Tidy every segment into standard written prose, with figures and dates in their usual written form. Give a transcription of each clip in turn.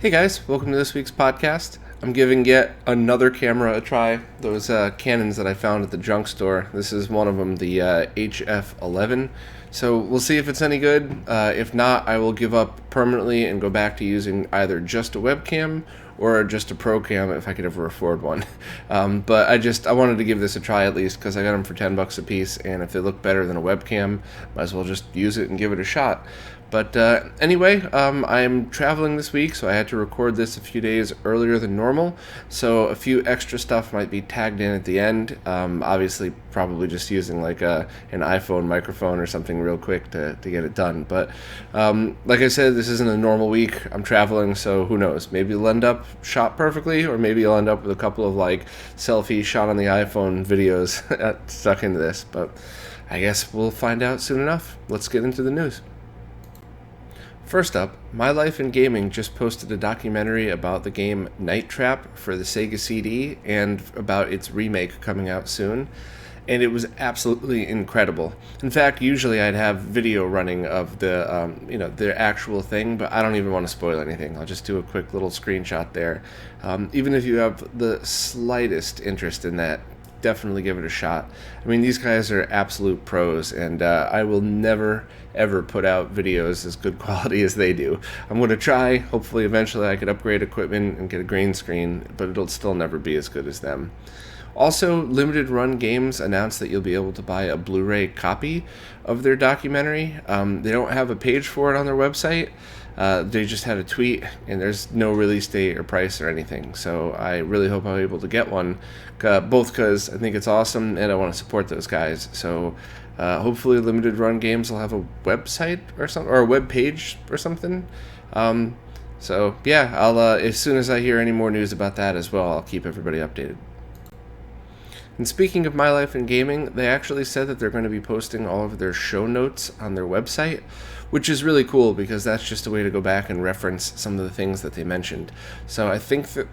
Hey guys, welcome to this week's podcast. I'm giving yet another camera a try. Those Canons that I found at the junk store. This is one of them, the HF11. So we'll see if it's any good. If not, I will give up permanently and go back to using either just a webcam or just a pro cam if I could ever afford one. But I wanted to give this a try at least because I got them for $10 a piece, and if they look better than a webcam, might as well just use it and give it a shot. But anyway, I am traveling this week, so I had to record this a few days earlier than normal. So a few extra stuff might be tagged in at the end. Obviously, probably just using like an iPhone microphone or something real quick to get it done. But like I said, this isn't a normal week. I'm traveling, so who knows? Maybe it'll end up shot perfectly, or maybe I'll end up with a couple of like selfie shot on the iPhone videos stuck into this. But I guess we'll find out soon enough. Let's get into the news. First up, My Life in Gaming just posted a documentary about the game Night Trap for the Sega CD and about its remake coming out soon, and it was absolutely incredible. In fact, usually I'd have video running of the actual thing, but I don't even want to spoil anything. I'll just do a quick little screenshot there. Even if you have the slightest interest in that, definitely give it a shot. I mean, these guys are absolute pros, and I will never ever put out videos as good quality as they do. I'm going to try. Hopefully eventually I could upgrade equipment and get a green screen, but it'll still never be as good as them. Also, Limited Run Games announced that you'll be able to buy a Blu-ray copy of their documentary. They don't have a page for it on their website. They just had a tweet, and there's no release date or price or anything. So I really hope I'm able to get one, both because I think it's awesome and I want to support those guys. So hopefully Limited Run Games will have a website or something, or a web page or something. So yeah, I'll as soon as I hear any more news about that as well, I'll keep everybody updated. And speaking of My Life in Gaming, they actually said that they're going to be posting all of their show notes on their website, which is really cool because that's just a way to go back and reference some of the things that they mentioned. So I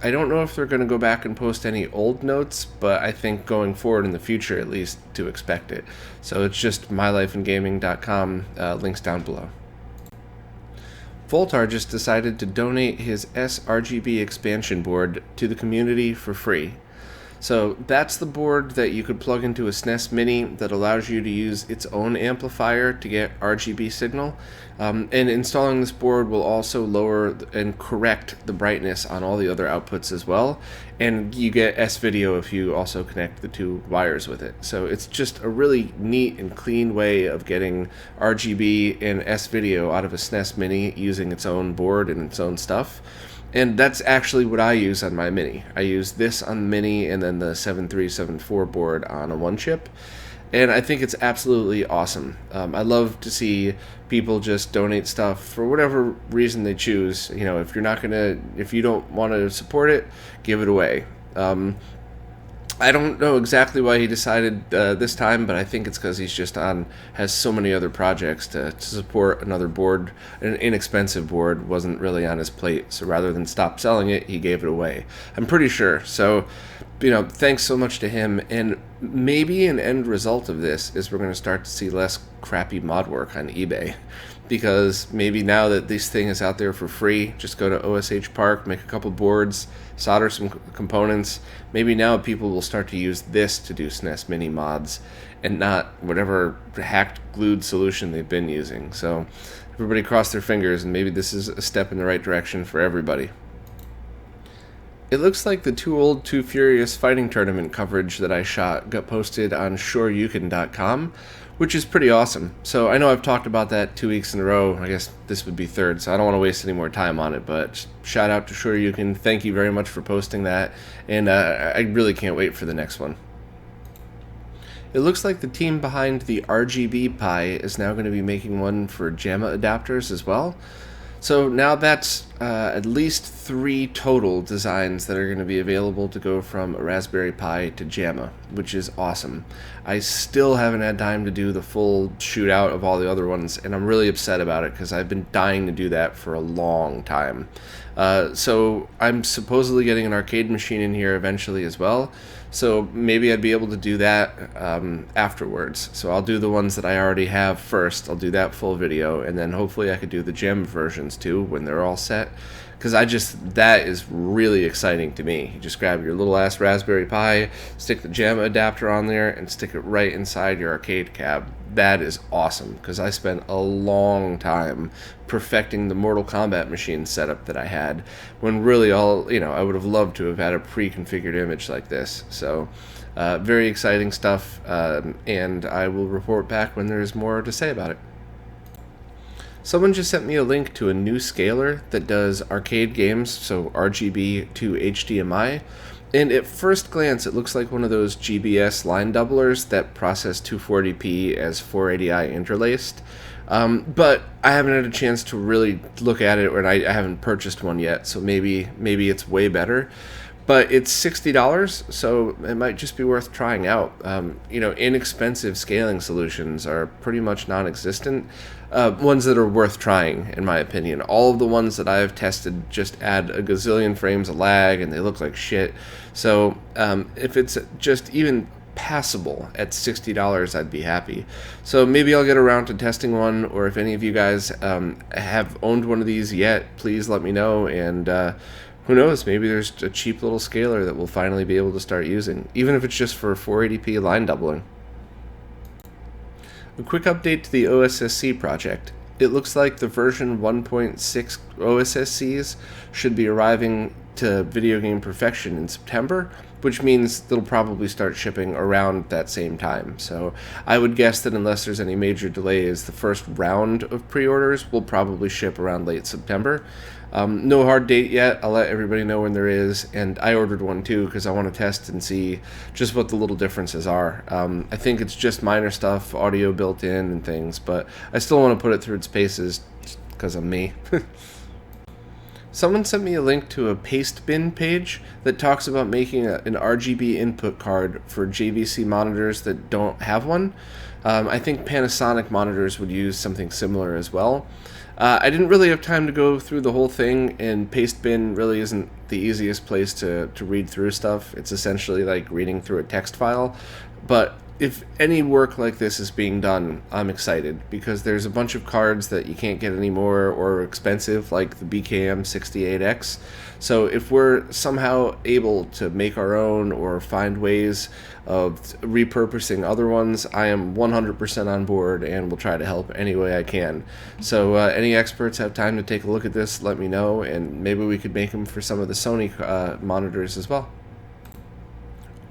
don't know if they're going to go back and post any old notes, but I think going forward in the future at least to expect it. So it's just mylifeingaming.com, links down below. Voultar just decided to donate his S-RGB Expansion board to the community for free. So that's the board that you could plug into a SNES Mini that allows you to use its own amplifier to get RGB signal. And installing this board will also lower and correct the brightness on all the other outputs as well. And you get S-Video if you also connect the two wires with it. So it's just a really neat and clean way of getting RGB and S-Video out of a SNES Mini using its own board and its own stuff. And that's actually what I use on my Mini. I use this on the Mini and then the 7374 board on a 1-chip. And I think it's absolutely awesome. I love to see people just donate stuff for whatever reason they choose. You know, if you don't want to support it, give it away. I don't know exactly why he decided this time, but I think it's because he's just has so many other projects to support another board. An inexpensive board wasn't really on his plate, so rather than stop selling it, he gave it away. I'm pretty sure. So, thanks so much to him. And maybe an end result of this is we're going to start to see less crappy mod work on eBay. Because maybe now that this thing is out there for free, just go to OSH Park, make a couple boards, solder some components. Maybe now people will start to use this to do SNES Mini mods and not whatever hacked glued solution they've been using. So everybody cross their fingers, and maybe this is a step in the right direction for everybody. It looks like the Too Old, Too Furious fighting tournament coverage that I shot got posted on shoryuken.com, which is pretty awesome. So I know I've talked about that 2 weeks in a row. I guess this would be third, so I don't want to waste any more time on it. But shout out to Shoryuken. Thank you very much for posting that, and I really can't wait for the next one. It looks like the team behind the RGB Pi is now going to be making one for JAMMA adapters as well. So now that's at least 3 total designs that are going to be available to go from a Raspberry Pi to JAMMA, which is awesome. I still haven't had time to do the full shootout of all the other ones, and I'm really upset about it because I've been dying to do that for a long time. So I'm supposedly getting an arcade machine in here eventually as well. So maybe I'd be able to do that afterwards. So I'll do the ones that I already have first. I'll do that full video, and then hopefully I could do the JAMMA versions too when they're all set. yet, because that is really exciting to me. You just grab your little ass Raspberry Pi, stick the JAMMA adapter on there, and stick it right inside your arcade cab. That is awesome, because I spent a long time perfecting the Mortal Kombat machine setup that I had, when really I would have loved to have had a pre-configured image like this. So very exciting stuff, and I will report back when there's more to say about it. Someone just sent me a link to a new scaler that does arcade games, so RGB to HDMI, and at first glance it looks like one of those GBS line doublers that process 240p as 480i interlaced, but I haven't had a chance to really look at it, and I haven't purchased one yet, so maybe it's way better. But it's $60, so it might just be worth trying out. Inexpensive scaling solutions are pretty much non-existent. Ones that are worth trying, in my opinion. All of the ones that I've tested just add a gazillion frames of lag, and they look like shit. So if it's just even passable at $60, I'd be happy. So maybe I'll get around to testing one, or if any of you guys have owned one of these yet, please let me know, and who knows, maybe there's a cheap little scaler that we'll finally be able to start using, even if it's just for 480p line doubling. A quick update to the OSSC project. It looks like the version 1.6 OSSCs should be arriving to video game perfection in September, which means they'll probably start shipping around that same time. So I would guess that unless there's any major delays, the first round of pre-orders will probably ship around late September. No hard date yet. I'll let everybody know when there is, and I ordered one too because I want to test and see just what the little differences are. I think it's just minor stuff, audio built in and things, but I still want to put it through its paces because I'm me. Someone sent me a link to a paste bin page that talks about making an RGB input card for JVC monitors that don't have one. I think Panasonic monitors would use something similar as well. I didn't really have time to go through the whole thing, and Pastebin really isn't the easiest place to read through stuff. It's essentially like reading through a text file. But if any work like this is being done, I'm excited, because there's a bunch of cards that you can't get anymore or are expensive, like the BKM68X. So if we're somehow able to make our own or find ways of repurposing other ones, I am 100% on board and will try to help any way I can. So any experts have time to take a look at this, let me know, and maybe we could make them for some of the Sony monitors as well.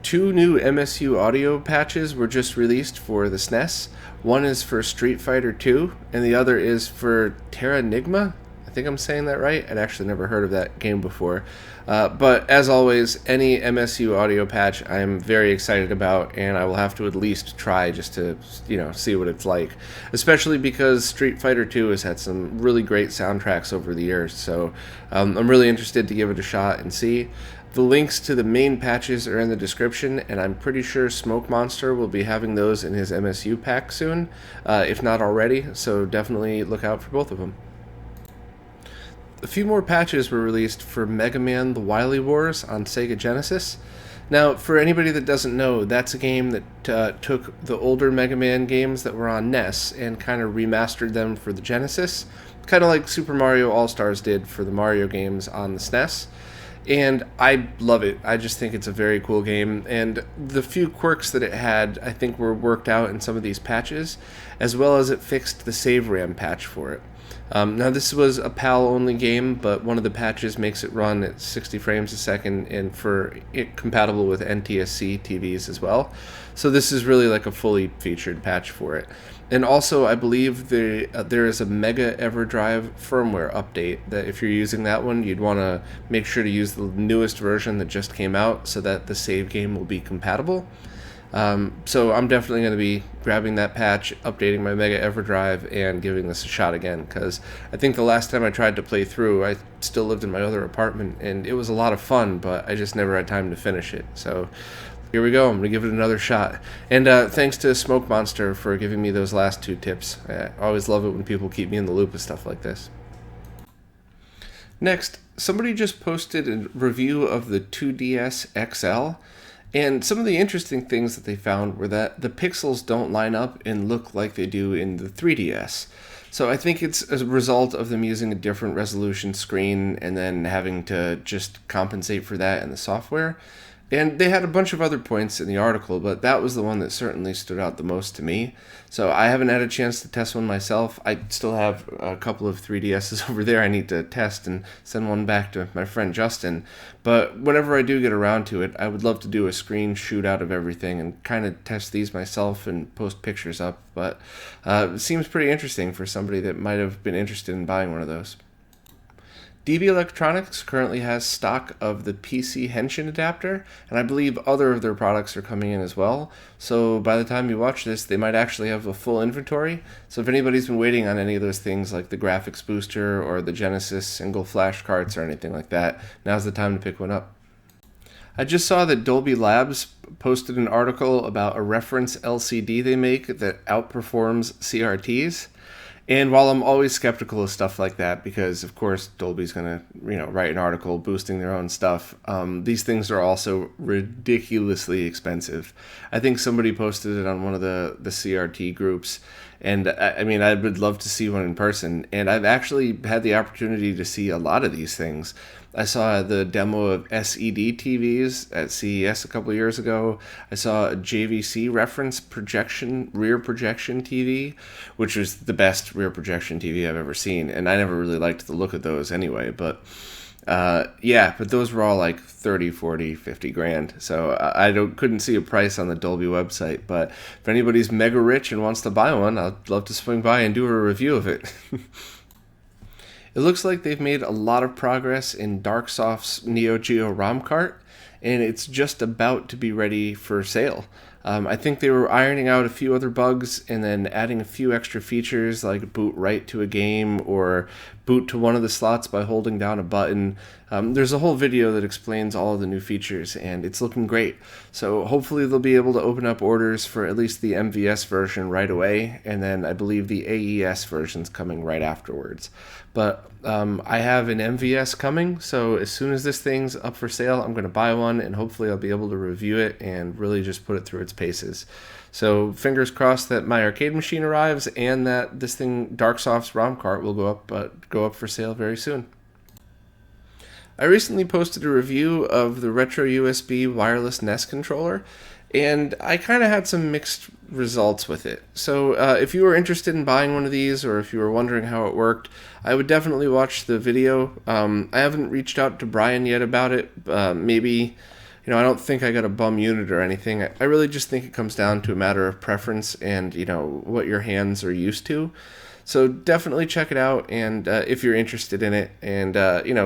2 new MSU audio patches were just released for the SNES. One is for Street Fighter II, and the other is for Terranigma. I think I'm saying that right. I'd actually never heard of that game before. But as always, any MSU audio patch I'm very excited about, and I will have to at least try just to see what it's like. Especially because Street Fighter II has had some really great soundtracks over the years, so I'm really interested to give it a shot and see. The links to the main patches are in the description, and I'm pretty sure Smoke Monster will be having those in his MSU pack soon, if not already, so definitely look out for both of them. A few more patches were released for Mega Man: The Wily Wars on Sega Genesis. Now, for anybody that doesn't know, that's a game that took the older Mega Man games that were on NES and kind of remastered them for the Genesis, kind of like Super Mario All-Stars did for the Mario games on the SNES. And I love it. I just think it's a very cool game, and the few quirks that it had, I think, were worked out in some of these patches, as well as it fixed the save RAM patch for it. Now, this was a PAL-only game, but one of the patches makes it run at 60 frames a second, and compatible with NTSC TVs as well. So this is really like a fully featured patch for it. And also, I believe there is a Mega Everdrive firmware update that if you're using that one, you'd want to make sure to use the newest version that just came out so that the save game will be compatible. So I'm definitely going to be grabbing that patch, updating my Mega Everdrive, and giving this a shot again, because I think the last time I tried to play through, I still lived in my other apartment, and it was a lot of fun, but I just never had time to finish it. So here we go. I'm going to give it another shot. And thanks to Smoke Monster for giving me those last 2 tips. I always love it when people keep me in the loop with stuff like this. Next, somebody just posted a review of the 2DS XL, and some of the interesting things that they found were that the pixels don't line up and look like they do in the 3DS. So I think it's a result of them using a different resolution screen and then having to just compensate for that in the software. And they had a bunch of other points in the article, but that was the one that certainly stood out the most to me. So I haven't had a chance to test one myself. I still have a couple of 3DSs over there I need to test and send one back to my friend Justin. But whenever I do get around to it, I would love to do a screen shoot out of everything and kind of test these myself and post pictures up. But it seems pretty interesting for somebody that might have been interested in buying one of those. DB Electronics currently has stock of the PC Henshin adapter, and I believe other of their products are coming in as well. So by the time you watch this, they might actually have a full inventory. So if anybody's been waiting on any of those things like the graphics booster or the Genesis single flash carts or anything like that, now's the time to pick one up. I just saw that Dolby Labs posted an article about a reference LCD they make that outperforms CRTs. And while I'm always skeptical of stuff like that, because of course Dolby's going to, write an article boosting their own stuff, these things are also ridiculously expensive. I think somebody posted it on one of the CRT groups, and I mean, I would love to see one in person. And I've actually had the opportunity to see a lot of these things. I saw the demo of SED TVs at CES a couple of years ago. I saw a JVC reference rear projection TV, which was the best rear projection TV I've ever seen. And I never really liked the look of those anyway. But but those were all like 30, 40, 50 grand. So I couldn't see a price on the Dolby website. But if anybody's mega rich and wants to buy one, I'd love to swing by and do a review of it. It looks like they've made a lot of progress in Darksoft's Neo Geo ROM cart, and it's just about to be ready for sale. I think they were ironing out a few other bugs and then adding a few extra features like boot right to a game or boot to one of the slots by holding down a button. There's a whole video that explains all of the new features, and it's looking great. So hopefully they'll be able to open up orders for at least the MVS version right away, and then I believe the AES version's coming right afterwards. But I have an MVS coming, so as soon as this thing's up for sale, I'm going to buy one, and hopefully I'll be able to review it and really just put it through its paces. So fingers crossed that my arcade machine arrives and that this thing, Darksoft's ROM cart, will go up for sale very soon. I recently posted a review of the RetroUSB wireless NES controller, and I kind of had some mixed results with it. So if you were interested in buying one of these, or if you were wondering how it worked, I would definitely watch the video. I haven't reached out to Brian yet about it. Maybe, I don't think I got a bum unit or anything. I really just think it comes down to a matter of preference and, what your hands are used to. So definitely check it out, and if you're interested in it, and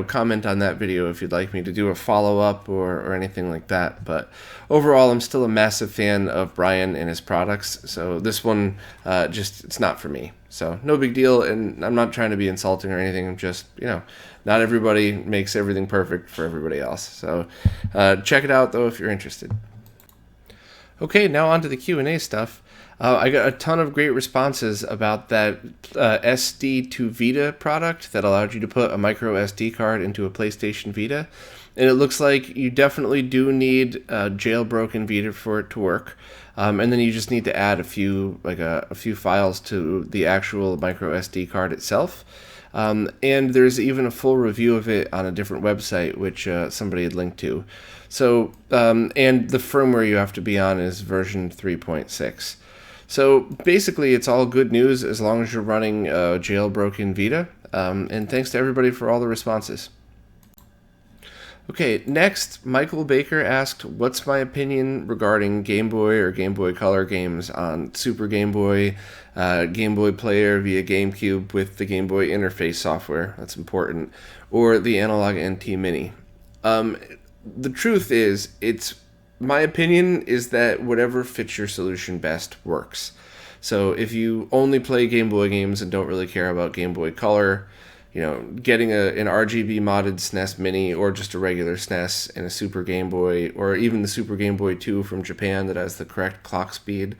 comment on that video if you'd like me to do a follow-up or anything like that. But overall, I'm still a massive fan of Brian and his products, so this one, it's not for me. So no big deal, and I'm not trying to be insulting or anything. I'm just, not everybody makes everything perfect for everybody else. So check it out, though, if you're interested. Okay, now on to the Q&A stuff. I got a ton of great responses about that SD to Vita product that allowed you to put a micro SD card into a PlayStation Vita. And it looks like you definitely do need a jailbroken Vita for it to work. And then you just need to add a few files to the actual micro SD card itself. And there's even a full review of it on a different website, which somebody had linked to. So, and the firmware you have to be on is version 3.6. So basically, it's all good news as long as you're running a jailbroken Vita. And thanks to everybody for all the responses. Okay, next, Michael Baker asked, what's my opinion regarding Game Boy or Game Boy Color games on Super Game Boy, Game Boy Player via GameCube with the Game Boy interface software, that's important, or the Analog NT Mini. The truth is, my opinion is that whatever fits your solution best works. So if you only play Game Boy games and don't really care about Game Boy Color, getting an RGB modded SNES Mini or just a regular SNES and a Super Game Boy, or even the Super Game Boy 2 from Japan that has the correct clock speed,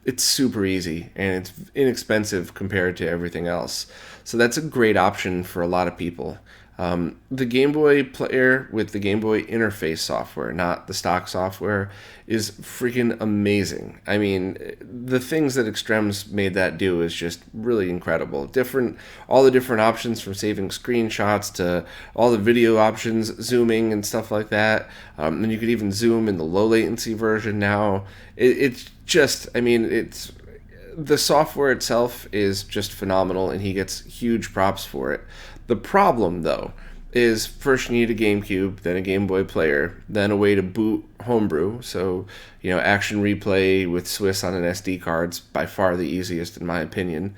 it's super easy and it's inexpensive compared to everything else. So that's a great option for a lot of people. The Game Boy player with the Game Boy interface software, not the stock software, is freaking amazing. I mean, the things that Extrems made that do is just really incredible. All the different options from saving screenshots to all the video options, zooming and stuff like that. And you could even zoom in the low latency version now. It's just, I mean, the software itself is just phenomenal, and he gets huge props for it. The problem, though, is first you need a GameCube, then a Game Boy player, then a way to boot homebrew. So, Action Replay with Swiss on an SD card's by far the easiest in my opinion.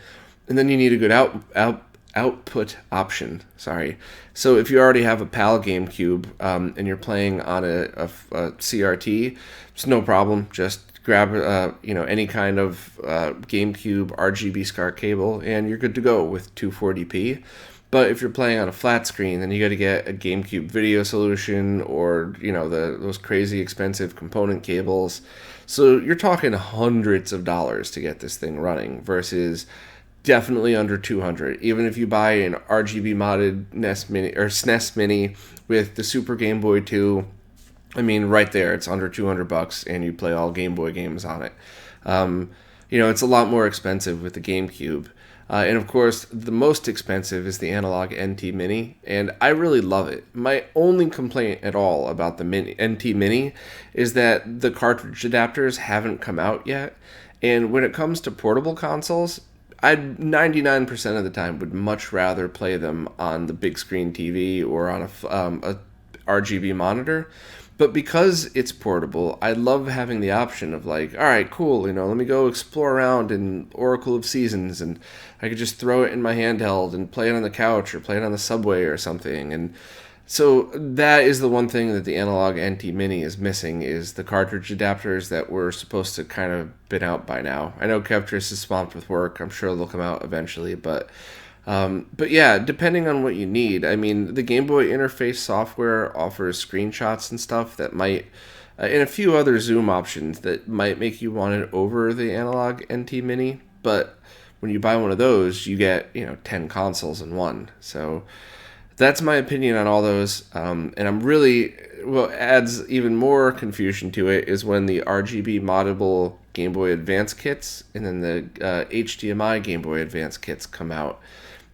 And then you need a good output option. Sorry. So if you already have a PAL GameCube and you're playing on a CRT, it's no problem. Just grab any kind of GameCube RGB SCART cable, and you're good to go with 240p. But if you're playing on a flat screen, then you got to get a GameCube video solution, or those crazy expensive component cables. So you're talking hundreds of dollars to get this thing running, versus definitely under 200. Even if you buy an RGB modded SNES Mini with the Super Game Boy 2, I mean, right there, it's under $200, and you play all Game Boy games on it. It's a lot more expensive with the GameCube. And of course, the most expensive is the analog NT Mini, and I really love it. My only complaint at all about the NT Mini is that the cartridge adapters haven't come out yet. And when it comes to portable consoles, I 99% of the time would much rather play them on the big screen TV or on a RGB monitor. But because it's portable, I love having the option of like, all right, cool, let me go explore around in Oracle of Seasons, and I could just throw it in my handheld and play it on the couch or play it on the subway or something. And so that is the one thing that the analog NT Mini is missing, is the cartridge adapters that were supposed to kind of been out by now. I know Kevtris is swamped with work. I'm sure they'll come out eventually, but yeah, depending on what you need. I mean, the Game Boy interface software offers screenshots and stuff that might, and a few other zoom options that might make you want it over the analog NT Mini. But when you buy one of those, you get 10 consoles in one. So that's my opinion on all those. And I'm really, what adds even more confusion to it is when the RGB moddable Game Boy Advance kits and then the HDMI Game Boy Advance kits come out.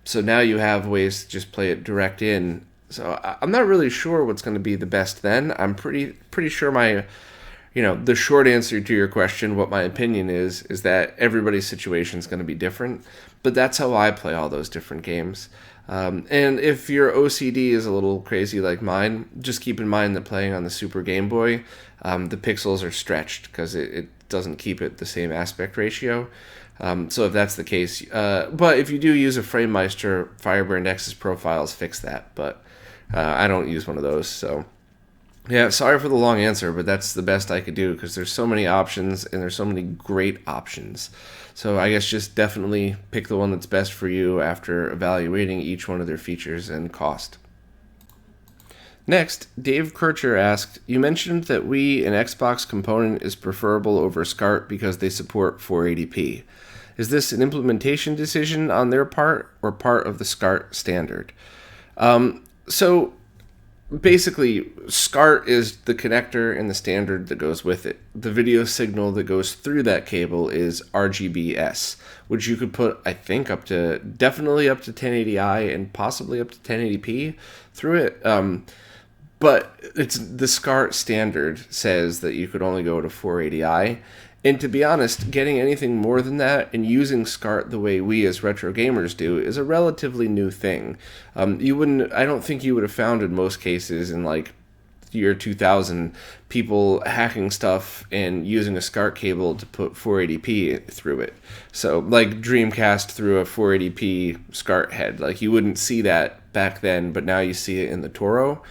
So now you have ways to just play it direct in. So I'm not really sure what's going to be the best then. I'm pretty sure the short answer to your question, what my opinion is that everybody's situation is going to be different. But that's how I play all those different games. And if your OCD is a little crazy like mine, just keep in mind that playing on the Super Game Boy, the pixels are stretched because it doesn't keep it the same aspect ratio. So if that's the case, but if you do use a FrameMeister, Firebrand X's profiles fix that, but I don't use one of those. So yeah, sorry for the long answer, but that's the best I could do because there's so many options and there's so many great options. So I guess just definitely pick the one that's best for you after evaluating each one of their features and cost. Next, Dave Kercher asked, you mentioned that Wii and Xbox component is preferable over SCART because they support 480p. Is this an implementation decision on their part or part of the SCART standard? So basically, SCART is the connector and the standard that goes with it. The video signal that goes through that cable is RGBS, which you could put, I think, definitely up to 1080i and possibly up to 1080p through it. But it's the SCART standard says that you could only go to 480i. And to be honest, getting anything more than that and using SCART the way we as retro gamers do is a relatively new thing. I don't think you would have found in most cases in like year 2000 people hacking stuff and using a SCART cable to put 480p through it. So like Dreamcast through a 480p SCART head, like you wouldn't see that back then, but now you see it in the Toro.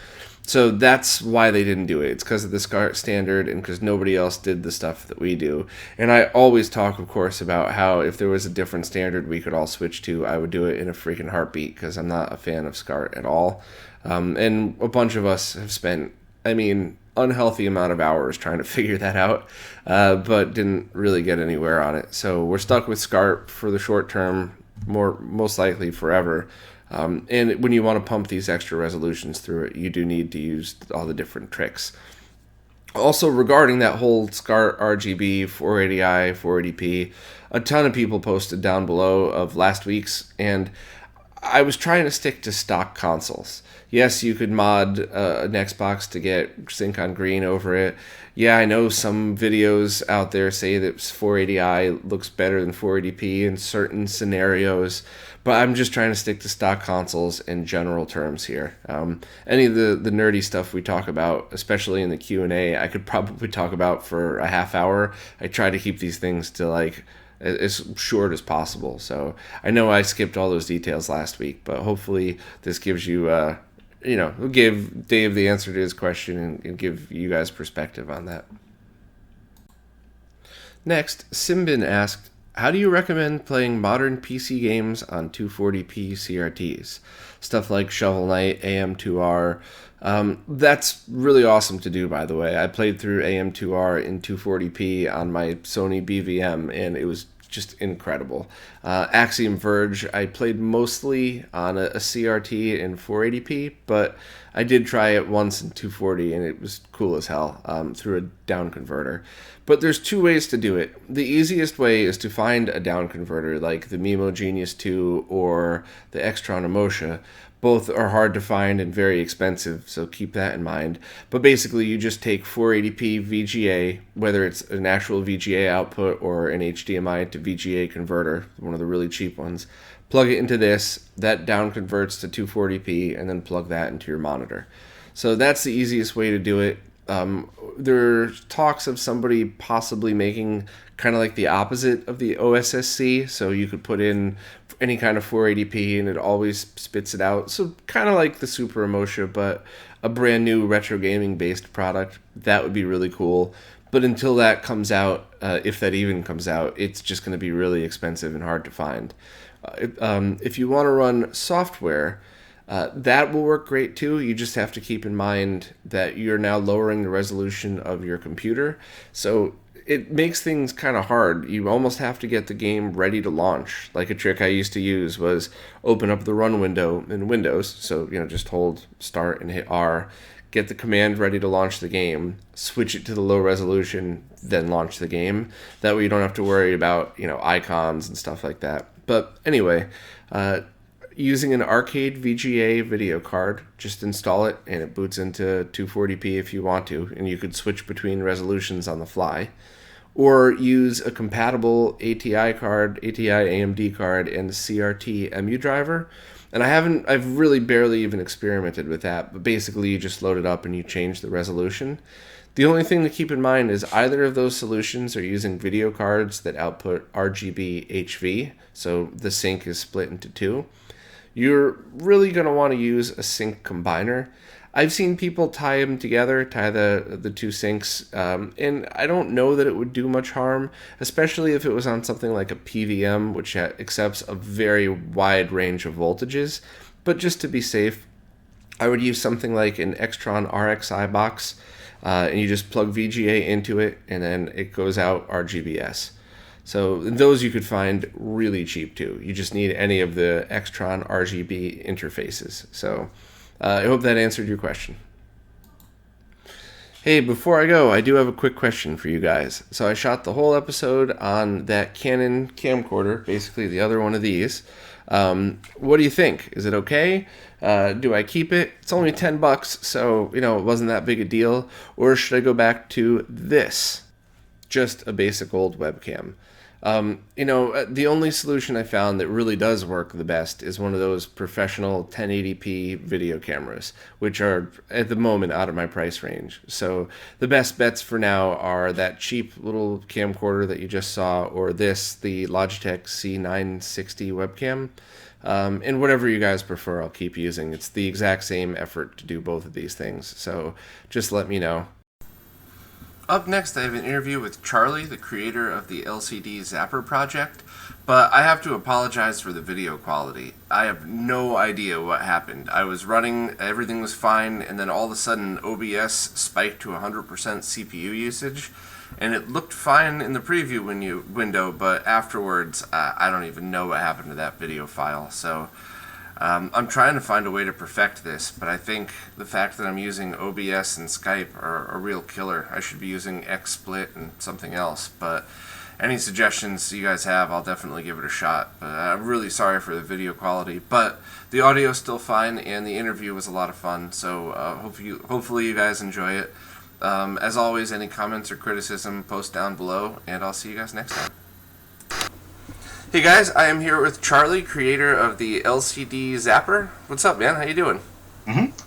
So that's why they didn't do it. It's because of the SCART standard and because nobody else did the stuff that we do. And I always talk, of course, about how if there was a different standard we could all switch to, I would do it in a freaking heartbeat because I'm not a fan of SCART at all. And a bunch of us have spent, unhealthy amount of hours trying to figure that out, but didn't really get anywhere on it. So we're stuck with SCART for the short term, most likely forever. And when you want to pump these extra resolutions through it, you do need to use all the different tricks. Also, regarding that whole SCART RGB, 480i, 480p, a ton of people posted down below of last week's, and I was trying to stick to stock consoles. Yes, you could mod an Xbox to get sync on green over it. Yeah, I know some videos out there say that 480i looks better than 480p in certain scenarios, but I'm just trying to stick to stock consoles in general terms here. Any of the nerdy stuff we talk about, especially in the Q&A, I could probably talk about for a half hour. I try to keep these things to like as short as possible. So I know I skipped all those details last week, but hopefully this gives you, give Dave the answer to his question and give you guys perspective on that. Next, Simbin asked, how do you recommend playing modern PC games on 240p CRTs? Stuff like Shovel Knight, AM2R. That's really awesome to do, by the way. I played through AM2R in 240p on my Sony BVM, and it was just incredible. Axiom Verge, I played mostly on a CRT in 480p, but I did try it once in 240, and it was cool as hell through a down converter. But there's two ways to do it. The easiest way is to find a down converter like the Mimo Genius 2 or the Extron Emosha. Both are hard to find and very expensive, so keep that in mind. But basically, you just take 480p VGA, whether it's an actual VGA output or an HDMI to VGA converter, one of the really cheap ones, plug it into this, that down converts to 240p, and then plug that into your monitor. So that's the easiest way to do it. There's talks of somebody possibly making kind of like the opposite of the OSSC, so you could put in any kind of 480p and it always spits it out. So kind of like the Super Emosha, but a brand new retro gaming based product. That would be really cool. But until that comes out, if that even comes out, it's just going to be really expensive and hard to find. If you want to run software, that will work great too. You just have to keep in mind that you're now lowering the resolution of your computer. So it makes things kind of hard. You almost have to get the game ready to launch. Like a trick I used to use was open up the run window in Windows. So, just hold start and hit R, get the command ready to launch the game, switch it to the low resolution, then launch the game. That way you don't have to worry about, icons and stuff like that. But anyway, using an arcade VGA video card, just install it and it boots into 240p if you want to, and you could switch between resolutions on the fly. Or use a compatible ATI card, ATI AMD card, and CRT EMU driver. And I've really barely even experimented with that, but basically you just load it up and you change the resolution. The only thing to keep in mind is either of those solutions are using video cards that output RGB HV, so the sync is split into two. You're really going to want to use a sync combiner. I've seen people tie them together, tie the two syncs, and I don't know that it would do much harm, especially if it was on something like a PVM, which accepts a very wide range of voltages. But just to be safe, I would use something like an Extron RXI box, and you just plug VGA into it, and then it goes out RGBS. So those you could find really cheap too. You just need any of the Extron RGB interfaces. So I hope that answered your question. Hey, before I go, I do have a quick question for you guys. So I shot the whole episode on that Canon camcorder, basically the other one of these. What do you think? Is it okay? Do I keep it? It's only $10, so it wasn't that big a deal. Or should I go back to this? Just a basic old webcam. The only solution I found that really does work the best is one of those professional 1080p video cameras, which are at the moment out of my price range. So the best bets for now are that cheap little camcorder that you just saw, or the Logitech C960 webcam. And whatever you guys prefer, I'll keep using. It's the exact same effort to do both of these things. So just let me know. Up next, I have an interview with Charlie, the creator of the LCD Zapper project, but I have to apologize for the video quality. I have no idea what happened. I was running, everything was fine, and then all of a sudden OBS spiked to 100% CPU usage, and it looked fine in the preview window, but afterwards, I don't even know what happened to that video file. So I'm trying to find a way to perfect this, but I think the fact that I'm using OBS and Skype are a real killer. I should be using XSplit and something else, but any suggestions you guys have, I'll definitely give it a shot. But I'm really sorry for the video quality, but the audio is still fine, and the interview was a lot of fun, so hopefully you guys enjoy it. As always, any comments or criticism, post down below, and I'll see you guys next time. Hey guys, I am here with Charlie, creator of the LCD Zapper. What's up, man? How you doing?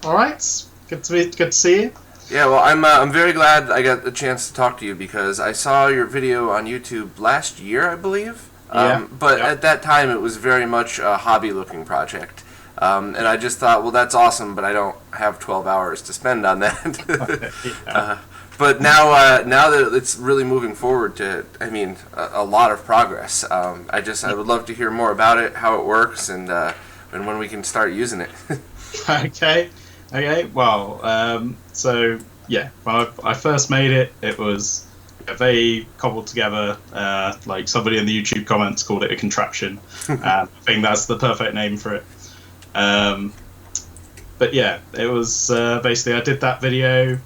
All right. Good to see you. Yeah, well, I'm very glad I got the chance to talk to you because I saw your video on YouTube last year, I believe. But at that time, it was very much a hobby-looking project. And I just thought, well, that's awesome, but I don't have 12 hours to spend on that. But now that it's really moving forward to, I mean, a lot of progress. I would love to hear more about it, how it works, and when we can start using it. Okay. Well, so yeah, when I first made it, it was very cobbled together. Like somebody in the YouTube comments called it a contraption. I think that's the perfect name for it. But yeah, it was basically I did that video.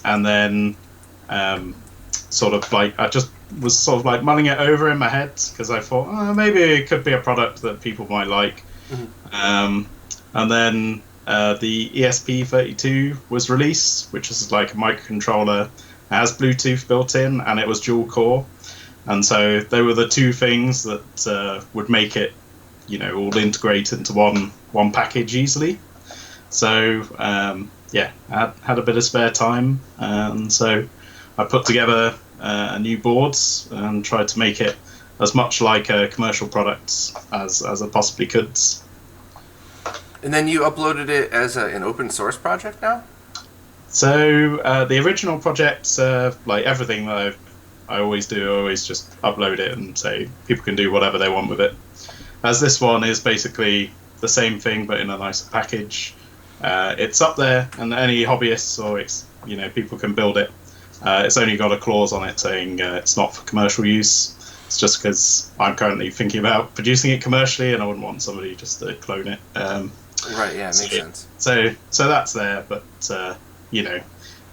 And then sort of like I just was sort of like mulling it over in my head because I thought maybe it could be a product that people might like. And then the ESP32 was released, which is like a microcontroller. It has Bluetooth built in, and it was dual core. And so they were the two things that would make it, all integrate into one package easily. So yeah, I had a bit of spare time, and so I put together a new board and tried to make it as much like a commercial product as I possibly could. And then you uploaded it as an open source project now? So the original project, like everything that I always do, I always just upload it and say people can do whatever they want with it. As this one is basically the same thing but in a nicer package. It's up there, and any hobbyists or people can build it. It's only got a clause on it saying it's not for commercial use. It's just because I'm currently thinking about producing it commercially, and I wouldn't want somebody just to clone it. Right, yeah, makes sense. So that's there, but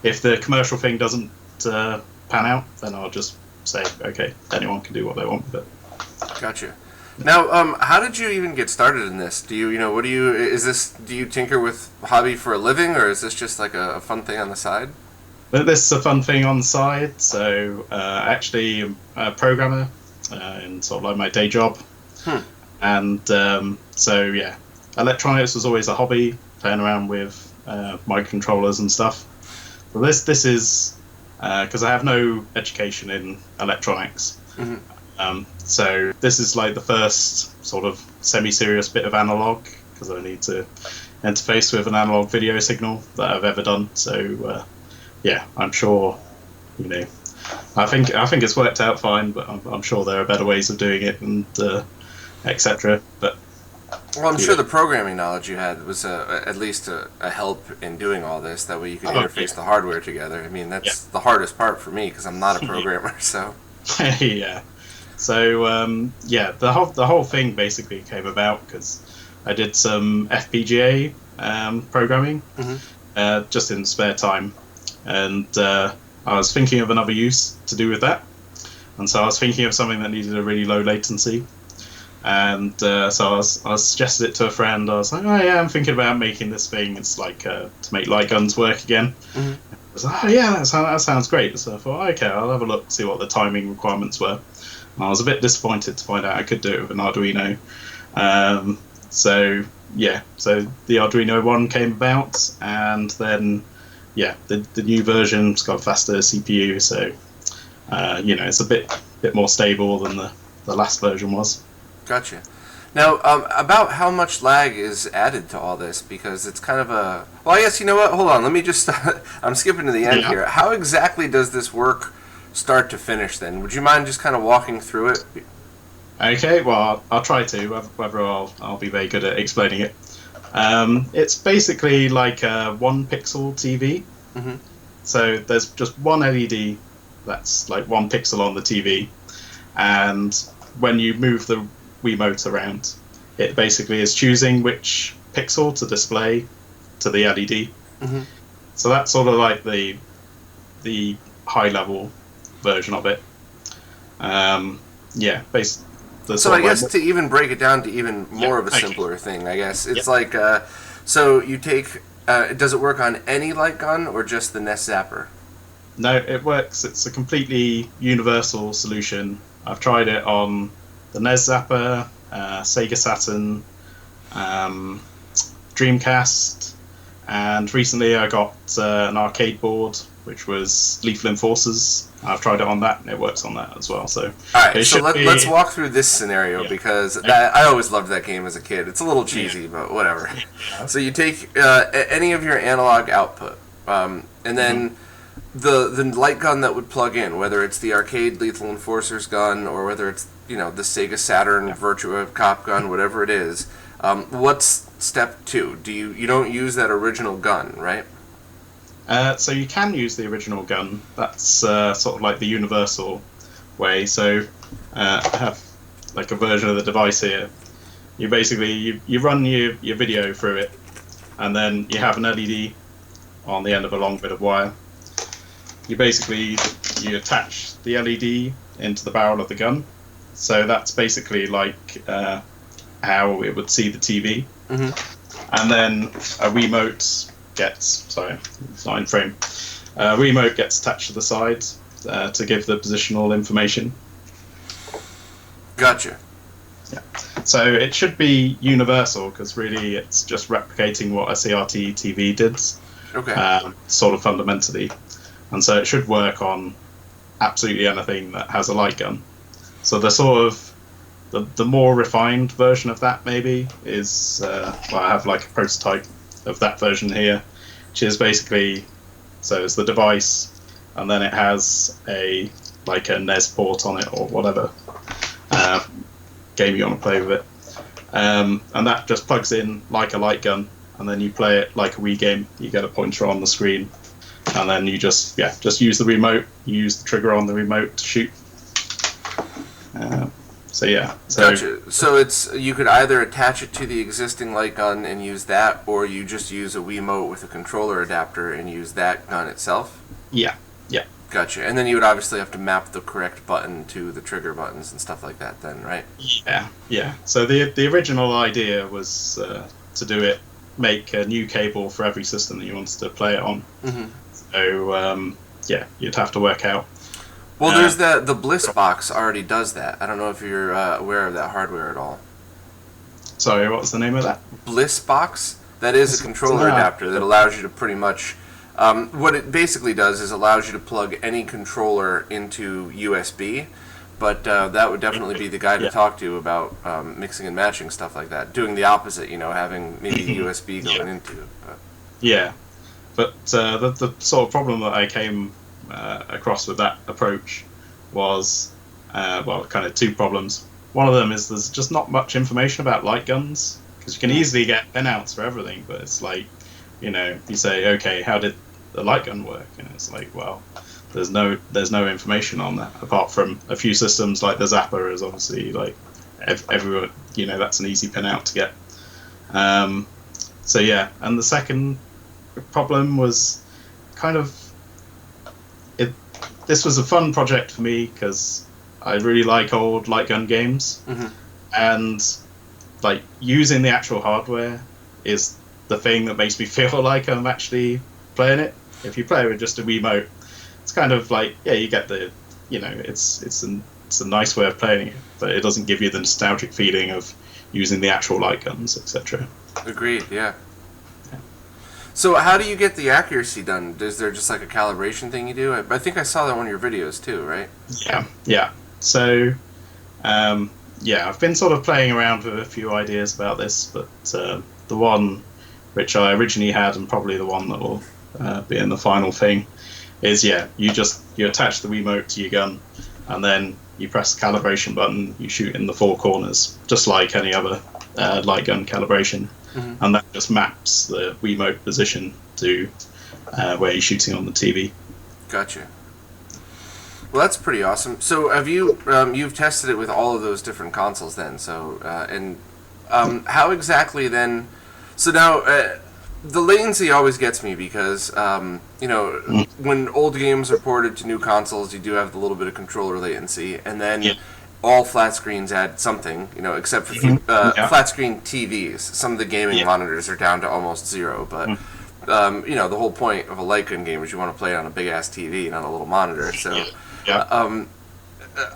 if the commercial thing doesn't pan out, then I'll just say, okay, anyone can do what they want with it. Gotcha. Now, how did you even get started in this? Do you do you tinker with hobby for a living, or is this just like a fun thing on the side? This is a fun thing on the side. So, actually, I'm a programmer in sort of like my day job. And so, yeah, electronics was always a hobby, playing around with microcontrollers and stuff. But this is because I have no education in electronics. So this is like the first sort of semi-serious bit of analog, because I need to interface with an analog video signal that I've ever done. So yeah, I'm sure, I think it's worked out fine, but I'm sure there are better ways of doing it, and etc. But well, I'm sure the programming knowledge you had was at least a help in doing all this. That way you could interface the hardware together. I mean, that's the hardest part for me because I'm not a programmer. So yeah. So yeah, the whole thing basically came about because I did some FPGA programming just in spare time, and I was thinking of another use to do with that, and so I was thinking of something that needed a really low latency, and so I suggested it to a friend. I was like, oh yeah, I'm thinking about making this thing. It's like to make light guns work again. I was like, oh yeah, that sounds great. So I thought, okay, I'll have a look, see what the timing requirements were. I was a bit disappointed to find out I could do it with an Arduino. So yeah, so the Arduino one came about, and then yeah, the new version's got a faster CPU, so it's a bit more stable than the last version was. Gotcha. Now, about how much lag is added to all this, because it's kind of a... Well, I guess, you know what? Hold on, let me just... I'm skipping to the end here. How exactly does this work start to finish, then? Would you mind just kind of walking through it? Okay, well, I'll try to, whether I'll be very good at explaining it. It's basically like a 1-pixel TV. So there's just one LED that's like 1 pixel on the TV, and when you move the Wiimote around, it basically is choosing which pixel to display to the LED. Mm-hmm. So that's sort of like the high level version of it. Yeah, so I guess to even break it down to even more of a simpler thing, I guess it's like so you take. Does it work on any light gun or just the NES Zapper? No, it works. It's a completely universal solution. I've tried it on the NES Zapper, Sega Saturn, Dreamcast, and recently I got an arcade board, which was Lethal Enforcers. I've tried it on that, and it works on that as well. So, all right, so let's walk through this scenario because I always loved that game as a kid. It's a little cheesy, but whatever. So you take any of your analog output, and then the light gun that would plug in, whether it's the arcade Lethal Enforcers gun or whether it's the Sega Saturn Virtua Cop gun, whatever it is. What's step 2? You don't use that original gun, right? So you can use the original gun. That's sort of like the universal way. So I have like a version of the device here. You basically you run your video through it, and then you have an LED on the end of a long bit of wire. You attach the LED into the barrel of the gun. So that's basically like how it would see the TV. Mm-hmm. And then a remote gets it's not in frame. Remote gets attached to the side to give the positional information. Gotcha. Yeah. So it should be universal because really it's just replicating what a CRT TV did. Okay. Sort of fundamentally, and so it should work on absolutely anything that has a light gun. So the sort of the more refined version of that maybe is I have like a prototype of that version here, which is basically it's the device, and then it has a NES port on it or whatever game you want to play with it, and that just plugs in like a light gun, and then you play it like a Wii game. You get a pointer on the screen, and then you just use the remote. You use the trigger on the remote to shoot. Gotcha. So you could either attach it to the existing light gun and use that, or you just use a Wiimote with a controller adapter and use that gun itself? Yeah. Gotcha. And then you would obviously have to map the correct button to the trigger buttons and stuff like that then, right? Yeah. So the original idea was to make a new cable for every system that you wanted to play it on. Mm-hmm. So, you'd have to work out. Well, there's the Bliss box already does that. I don't know if you're aware of that hardware at all. Sorry, what was the name of that? Bliss box. That is a controller adapter that allows you to pretty much... what it basically does is allows you to plug any controller into USB, but that would definitely be the guy to talk to about mixing and matching stuff like that. Doing the opposite, having maybe USB going into it. But. Yeah, but the sort of problem that I came across with that approach was, kind of two problems. One of them is there's just not much information about light guns, because you can easily get pinouts for everything, but it's like, you say, okay, how did the light gun work? And it's like, well, there's no information on that, apart from a few systems like the Zapper is obviously like everyone, that's an easy pinout to get. And the second problem was kind of, this was a fun project for me because I really like old light gun games, mm-hmm. and like using the actual hardware is the thing that makes me feel like I'm actually playing it. If you play with just a Wiimote, it's kind of like, you get the, it's a nice way of playing it, but it doesn't give you the nostalgic feeling of using the actual light guns, etc. Agreed. Yeah. So how do you get the accuracy done? Is there just like a calibration thing you do? I think I saw that in one of your videos too, right? Yeah. So, I've been sort of playing around with a few ideas about this, but the one which I originally had, and probably the one that will be in the final thing, is you attach the Wiimote to your gun, and then you press the calibration button, you shoot in the four corners, just like any other light gun calibration. Mm-hmm. And that just maps the Wiimote position to where you're shooting on the TV. Gotcha. Well, that's pretty awesome. So have you you've tested it with all of those different consoles then? So and How exactly then? So now, the latency always gets me because, when old games are ported to new consoles, you do have the little bit of controller latency, and then all flat screens add something, except for flat screen TVs. Some of the gaming monitors are down to almost zero, but, the whole point of a light gun game is you want to play it on a big-ass TV, not a little monitor, so...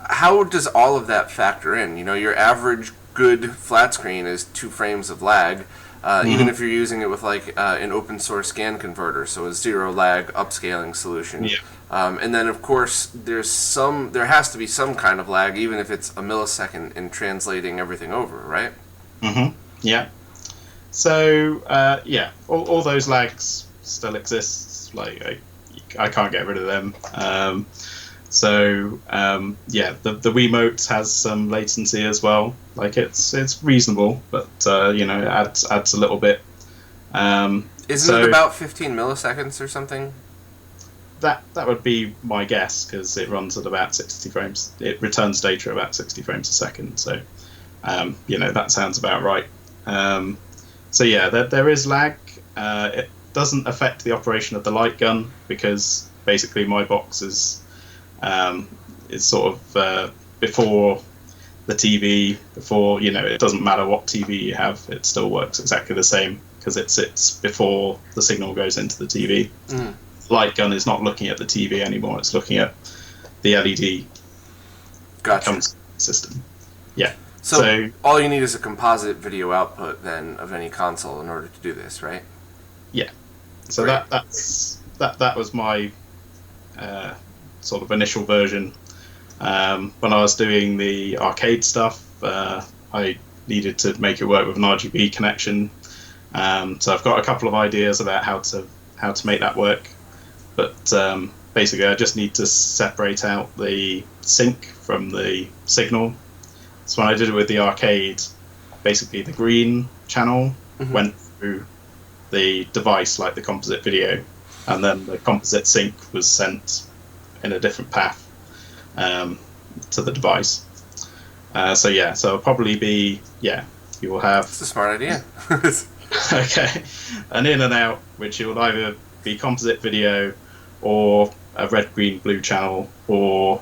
how does all of that factor in? Your average good flat screen is 2 frames of lag, even if you're using it with an open source scan converter, so a zero lag upscaling solution. And then of course there has to be some kind of lag, even if it's a millisecond in translating everything over, right? Yeah. So all those lags still exist. I can't get rid of them. The Wiimote has some latency as well. It's reasonable, but it adds a little bit. Isn't it about 15 milliseconds or something? That would be my guess, because it runs at about 60 frames. It returns data about 60 frames a second. So that sounds about right. There is lag. It doesn't affect the operation of the light gun, because basically my box is sort of before the TV, it doesn't matter what TV you have, it still works exactly the same, because it sits before the signal goes into the TV. Light gun is not looking at the TV anymore, it's looking at the LED system. So all you need is a composite video output then of any console in order to do this, right? So that was my sort of initial version. When I was doing the arcade stuff, I needed to make it work with an RGB connection. So I've got a couple of ideas about how to make that work. But basically, I just need to separate out the sync from the signal. So when I did it with the arcade, basically the green channel went through the device, like the composite video, and then the composite sync was sent in a different path to the device. So it'll probably be, you will have... That's a smart idea. Okay. An in and out, which will either be composite video or a red, green, blue channel, or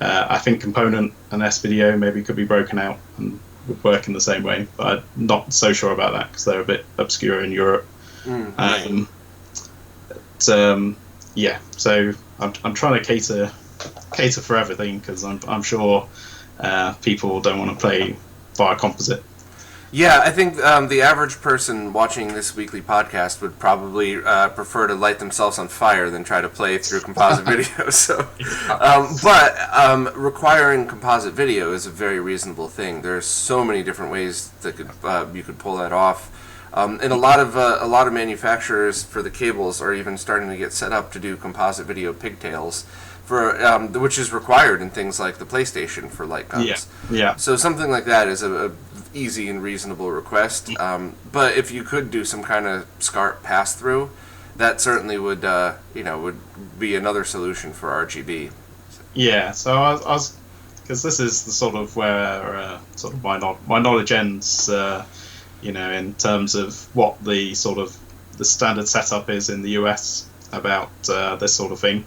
I think component and S-video maybe could be broken out and would work in the same way, but I'm not so sure about that because they're a bit obscure in Europe. So I'm trying to cater for everything, because I'm sure people don't want to play via composite. Yeah, I think the average person watching this weekly podcast would probably prefer to light themselves on fire than try to play through composite video. So, but requiring composite video is a very reasonable thing. There's so many different ways that you could pull that off, and a lot of manufacturers for the cables are even starting to get set up to do composite video pigtails, which is required in things like the PlayStation for light guns. So something like that is a easy and reasonable request. But if you could do some kind of SCART pass through, that certainly would be another solution for RGB. So I was because this is the sort of where sort of my knowledge ends. In terms of what the sort of the standard setup is in the US about this sort of thing.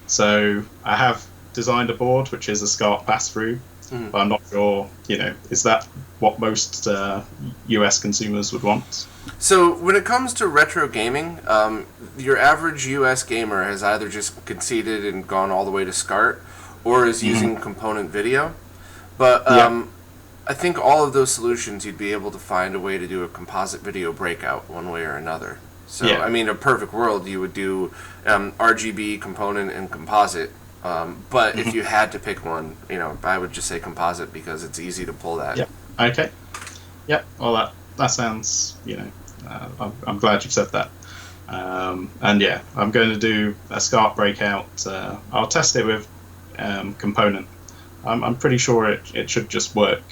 So I have designed a board which is a SCART pass-through, but I'm not sure, is that what most US consumers would want? So when it comes to retro gaming, your average US gamer has either just conceded and gone all the way to SCART, or is using component video. But I think all of those solutions, you'd be able to find a way to do a composite video breakout one way or another. So, I mean, a perfect world, you would do RGB, component, and composite. But if you had to pick one, I would just say composite, because it's easy to pull that. Yeah. Okay. Yeah. Well, that sounds, I'm glad you said that. And yeah, I'm going to do a SCART breakout. I'll test it with component. I'm pretty sure it should just work.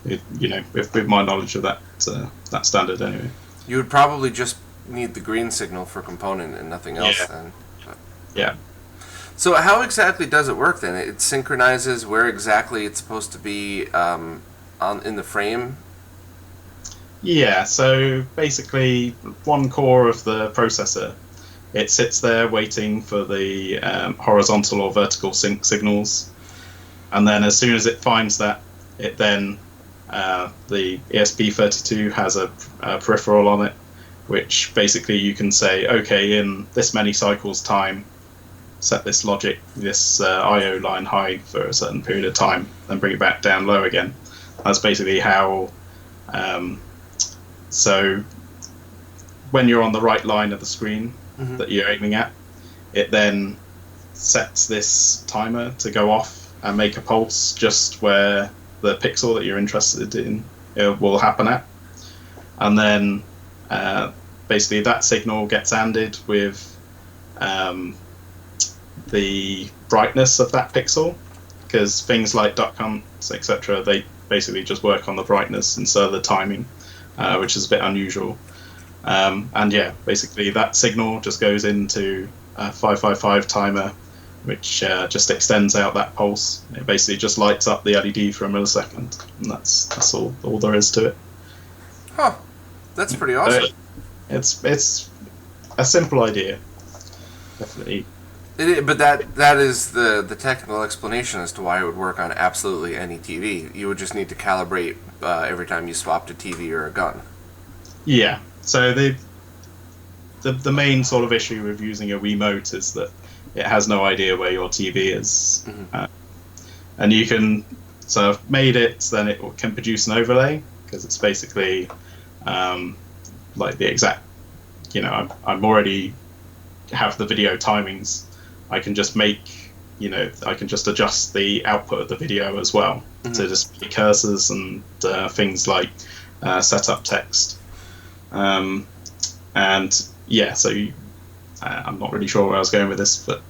With my knowledge of that standard anyway. You would probably just need the green signal for component and nothing else then. But. Yeah. So how exactly does it work then? It synchronizes where exactly it's supposed to be in the frame? Yeah, so basically one core of the processor, it sits there waiting for the horizontal or vertical sync signals, and then as soon as it finds that, it then the ESP32 has a peripheral on it, which basically you can say, okay, in this many cycles time, set this logic, this I/O line high for a certain period of time, then bring it back down low again. That's basically how. So when you're on the right line of the screen that you're aiming at, it then sets this timer to go off and make a pulse just where the pixel that you're interested in will happen at. And then basically that signal gets ANDed with the brightness of that pixel, because things like duck hunts, etc., they basically just work on the brightness instead of the timing, which is a bit unusual. And yeah, basically that signal just goes into a 555 timer, which just extends out that pulse. It basically just lights up the LED for a millisecond, and that's all there is to it. Huh. That's pretty awesome. It's a simple idea, definitely. But that is the technical explanation as to why it would work on absolutely any TV. You would just need to calibrate every time you swapped a TV or a gun. Yeah. So the main sort of issue with using a Wiimote is that it has no idea where your TV is, and you can. So I've made it so then it can produce an overlay, because it's basically like the exact. I'm already have the video timings. I can just make, I can just adjust the output of the video as well to display cursors and things like setup text. And yeah, so I'm not really sure where I was going with this, but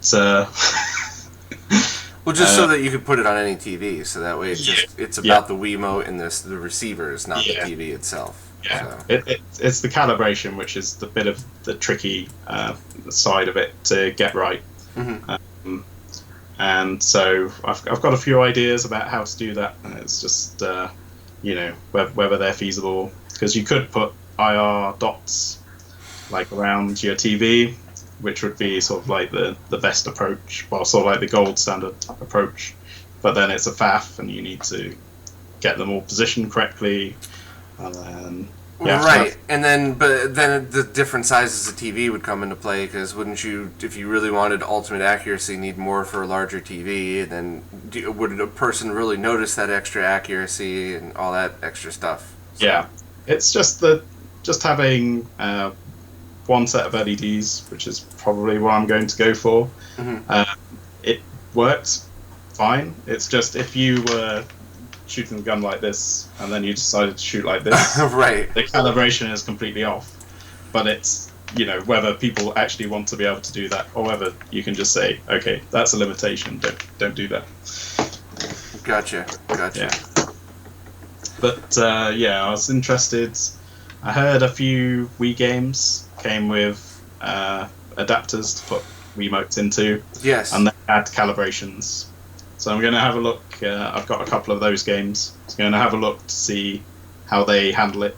well, just so that you could put it on any TV, so that way it's about the Wiimote and the receivers, not the TV itself. Yeah, so. It's the calibration, which is the bit of the tricky side of it to get right. And so I've got a few ideas about how to do that, and it's just whether they're feasible, because you could put IR dots like around your TV, which would be sort of like the best approach, well, sort of like the gold standard approach, but then it's a faff and you need to get them all positioned correctly, and then right, and then the different sizes of TV would come into play, because wouldn't you, if you really wanted ultimate accuracy, need more for a larger TV? And then would a person really notice that extra accuracy and all that extra stuff? So. Yeah, it's just having one set of LEDs, which is probably what I'm going to go for. It works fine. It's just if you were shooting the gun like this and then you decided to shoot like this, right, the calibration is completely off. But it's whether people actually want to be able to do that, or whether you can just say, okay, that's a limitation, don't do that. Gotcha. Yeah. But I was interested. I heard a few Wii games came with adapters to put Wiimotes into. Yes. And they had calibrations. So I'm going to have a look. I've got a couple of those games. I'm going to have a look to see how they handle it.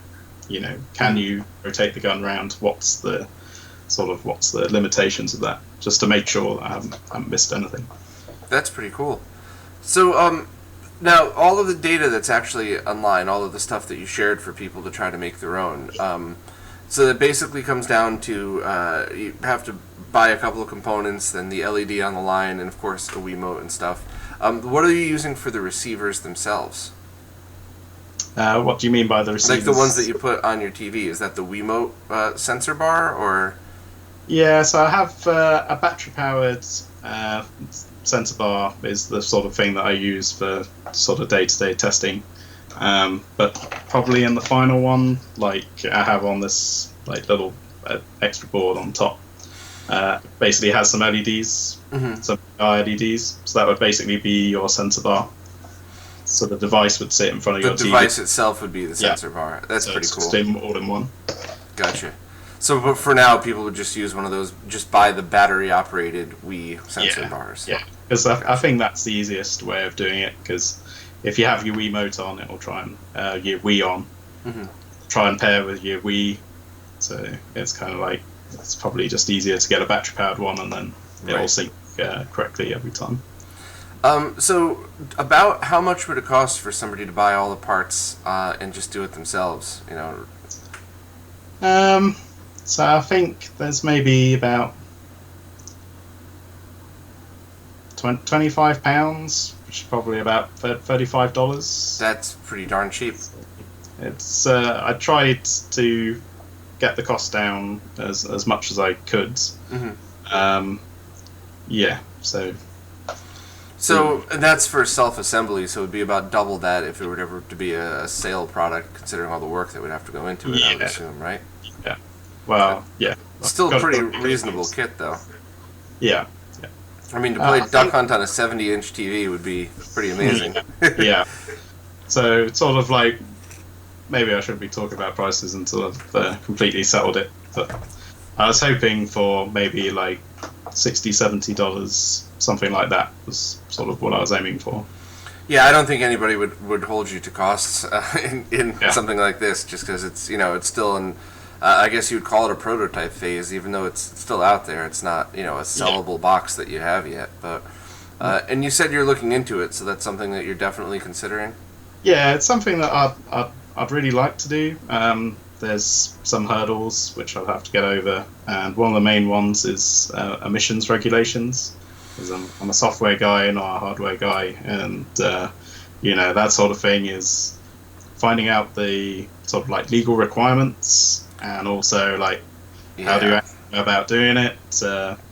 Can you rotate the gun around? What's the limitations of that? Just to make sure that I haven't missed anything. That's pretty cool. So now all of the data that's actually online, all of the stuff that you shared for people to try to make their own. So that basically comes down to you have to buy a couple of components, then the LED on the line, and of course a Wiimote and stuff. What are you using for the receivers themselves? What do you mean by the receivers? Like the ones that you put on your TV. Is that the Wiimote sensor bar, or? Yeah, so I have a battery-powered sensor bar is the sort of thing that I use for sort of day-to-day testing. But probably in the final one, like I have on this like little extra board on top, basically has some LEDs, some LEDs. So that would basically be your sensor bar. So the device would sit in front of your TV. The device itself would be the sensor bar. That's so pretty cool. It's all in one. Gotcha. So, but for now, people would just use one of those, just buy the battery-operated Wii sensor bars. Yeah, because I think that's the easiest way of doing it, because if you have your Wiimote on, it will try and your Wii on, try and pair with your Wii. So it's kind of like it's probably just easier to get a battery powered one, and then it will sync correctly every time. So about how much would it cost for somebody to buy all the parts and just do it themselves? You know. So I think there's maybe about £25, which is probably about $35. That's pretty darn cheap. It's I tried to get the cost down as much as I could. Yeah, so that's for self-assembly, so it would be about double that if it were ever to be a sale product, considering all the work that would have to go into it, I would assume, right? Yeah. Well, yeah. Still a pretty reasonable kit, though. Yeah. I mean, to play Duck Hunt on a 70-inch TV would be pretty amazing. Yeah. So it's sort of like, maybe I shouldn't be talking about prices until I've completely settled it, but I was hoping for maybe like $60, $70, something like that was sort of what I was aiming for. Yeah, I don't think anybody would hold you to costs in something like this, just because it's, you know, it's still in, I guess you would call it a prototype phase, even though it's still out there. It's not, you know, a sellable box that you have yet. But and you said you're looking into it, so that's something that you're definitely considering? Yeah, it's something that I'd really like to do. There's some hurdles which I'll have to get over, and one of the main ones is emissions regulations. Because I'm a software guy, not a hardware guy, and you know, that sort of thing is finding out the sort of like legal requirements, and also like how do you go about doing it.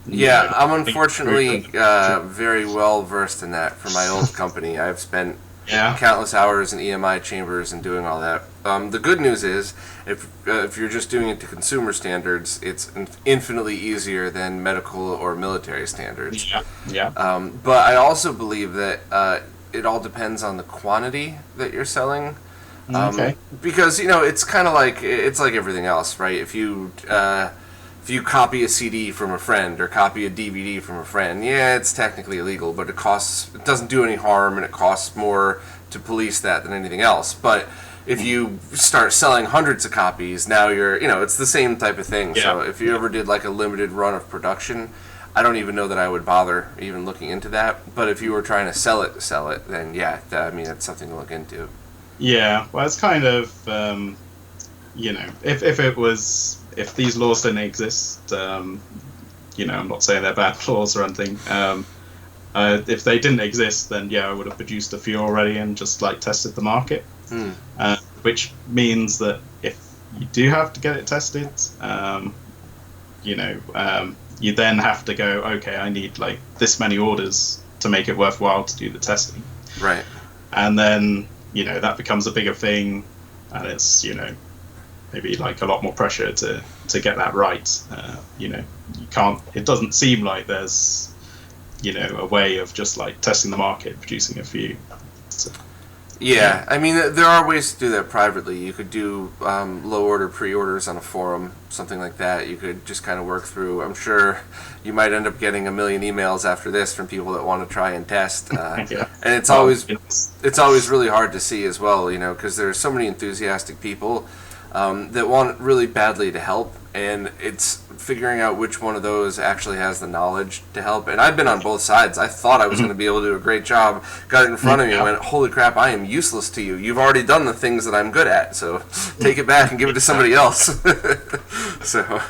Yeah, I'm unfortunately very well versed in that for my old company. I've spent countless hours in EMI chambers and doing all that. The good news is, if you're just doing it to consumer standards, it's infinitely easier than medical or military standards. But I also believe that it all depends on the quantity that you're selling. Because, you know, it's kind of like, it's like everything else, right? If you copy a CD from a friend or copy a DVD from a friend, yeah, it's technically illegal, but it doesn't do any harm, and it costs more to police that than anything else. But if you start selling hundreds of copies, now you're, you know, it's the same type of thing. So if you ever did like a limited run of production, I don't even know that I would bother even looking into that. But if you were trying to sell it, then yeah, I mean, that's something to look into. Yeah, well, it's kind of, you know, if these laws didn't exist, you know, I'm not saying they're bad laws or anything. If they didn't exist, then yeah, I would have produced a few already and just like tested the market. Which means that if you do have to get it tested, you know, you then have to go, okay, I need like this many orders to make it worthwhile to do the testing. Right. And then, you know, that becomes a bigger thing, and it's, you know, maybe like a lot more pressure to get that right. You know, it doesn't seem like there's, you know, a way of just like testing the market, producing a few. So, yeah, I mean, there are ways to do that privately. You could do low order pre-orders on a forum, something like that. You could just kind of work through. I'm sure you might end up getting a million emails after this from people that want to try and test. And it's always really hard to see as well, you know, because there are so many enthusiastic people that want really badly to help, and it's figuring out which one of those actually has the knowledge to help. And I've been on both sides. I thought I was going to be able to do a great job, got it in front of me and went, holy crap, I am useless to you. You've already done the things that I'm good at, so take it back and give it to somebody else. So,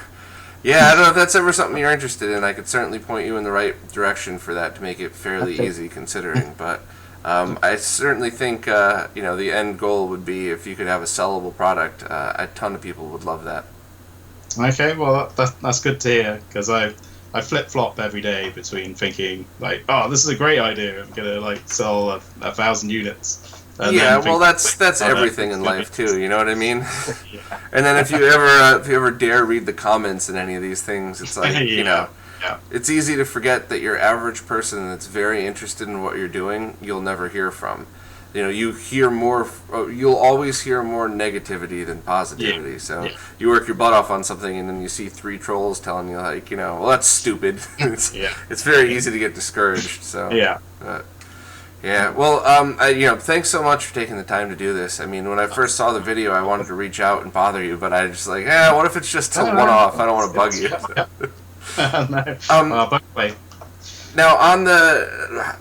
yeah, I don't know if that's ever something you're interested in. I could certainly point you in the right direction for that to make it fairly easy considering, but I certainly think, you know, the end goal would be if you could have a sellable product. A ton of people would love that. Okay, well, that's good to hear, because I flip-flop every day between thinking, like, oh, this is a great idea, I'm going to, like, sell 1,000 units. Yeah, well, that's everything in life, too, you know what I mean? And then if you ever dare read the comments in any of these things, it's like, you know, it's easy to forget that your average person that's very interested in what you're doing, you'll never hear from. You know, you'll always hear more negativity than positivity. So you work your butt off on something, and then you see 3 trolls telling you, like, you know, well, that's stupid. It's very easy to get discouraged. So Yeah, well, thanks so much for taking the time to do this. I mean, when I first saw the video, I wanted to reach out and bother you, but I just like, what if it's just a one-off? I don't want to bug you. No. By the way. Now,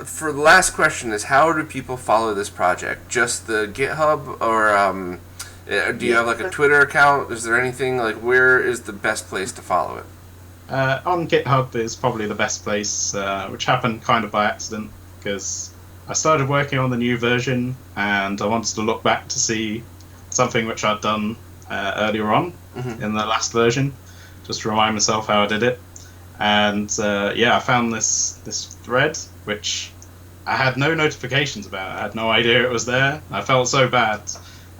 for the last question is, how do people follow this project? Just the GitHub, or do you have like a Twitter account? Is there anything, like, where is the best place to follow it? On GitHub is probably the best place, which happened kind of by accident, because I started working on the new version, and I wanted to look back to see something which I'd done earlier on in the last version, just to remind myself how I did it. And I found this thread, which I had no notifications about. I had no idea it was there. I felt so bad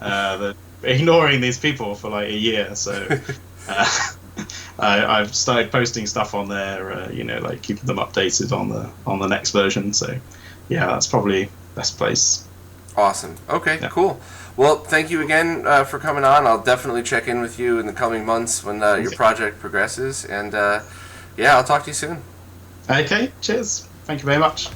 that ignoring these people for like a year. So I've started posting stuff on there, like keeping them updated on the next version. So yeah, that's probably best place. Awesome. Okay, yeah. Cool. Well, thank you again for coming on. I'll definitely check in with you in the coming months when your project progresses. And I'll talk to you soon. Okay, cheers. Thank you very much.